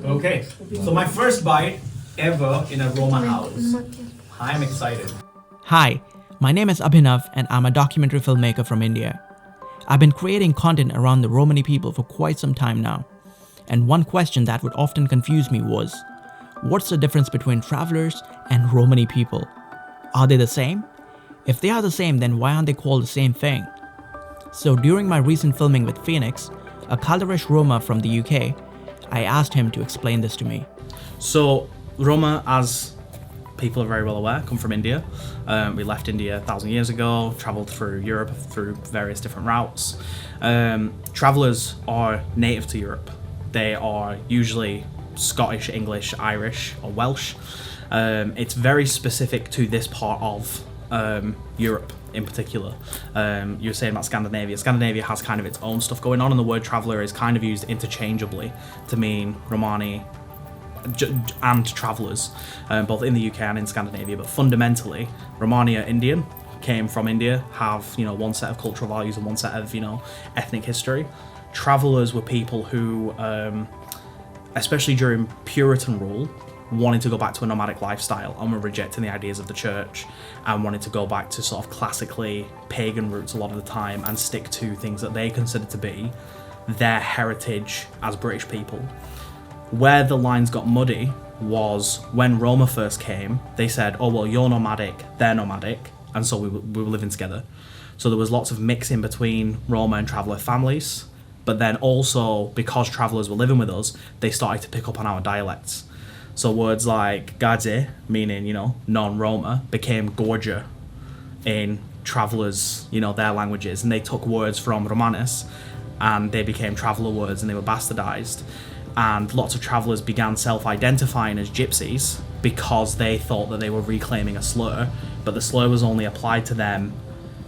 Okay, so my first bite ever in a Roma house. I'm excited. Hi, my name is Abhinav and I'm a documentary filmmaker from India. I've been creating content around the Romani people for quite some time now. And one question that would often confuse me was, what's the difference between travelers and Romani people? Are they the same? If they are the same, then why aren't they called the same thing? So during my recent filming with Phoenix, a Kalderish Roma from the UK, I asked him to explain this to me. So Roma, as people are very well aware, come from India. We left India 1,000 years ago, travelled through Europe through various different routes. Travellers are native to Europe. They are usually Scottish, English, Irish or Welsh. It's very specific to this part of Europe in particular. You were saying about Scandinavia. Scandinavia has kind of its own stuff going on, and the word traveller is kind of used interchangeably to mean Romani and travellers, both in the UK and in Scandinavia. But fundamentally, Romani are Indian, came from India, have one set of cultural values and one set of ethnic history. Travellers were people who, especially during Puritan rule, wanted to go back to a nomadic lifestyle and were rejecting the ideas of the church and wanted to go back to sort of classically pagan roots a lot of the time and stick to things that they considered to be their heritage as British people. Where the lines got muddy was when Roma first came, they said, oh well, you're nomadic, they're nomadic, and so we were living together. So there was lots of mixing between Roma and traveller families, but then also because travellers were living with us, they started to pick up on our dialects. So words like Gadze, meaning, non-Roma, became Gorja in travellers, their languages. And they took words from Romanis and they became traveller words and they were bastardised. And lots of travellers began self-identifying as gypsies because they thought that they were reclaiming a slur, but the slur was only applied to them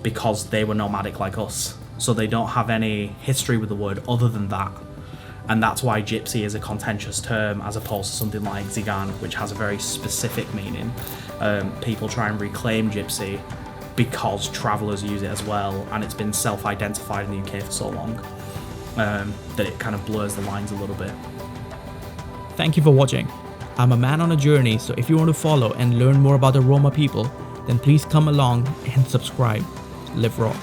because they were nomadic like us. So they don't have any history with the word other than that. And that's why gypsy is a contentious term as opposed to something like Zigan, which has a very specific meaning. People try and reclaim gypsy because travellers use it as well, and it's been self-identified in the UK for so long that it kind of blurs the lines a little bit. Thank you for watching. I'm a man on a journey, so if you want to follow and learn more about the Roma people, then please come along and subscribe. Live raw.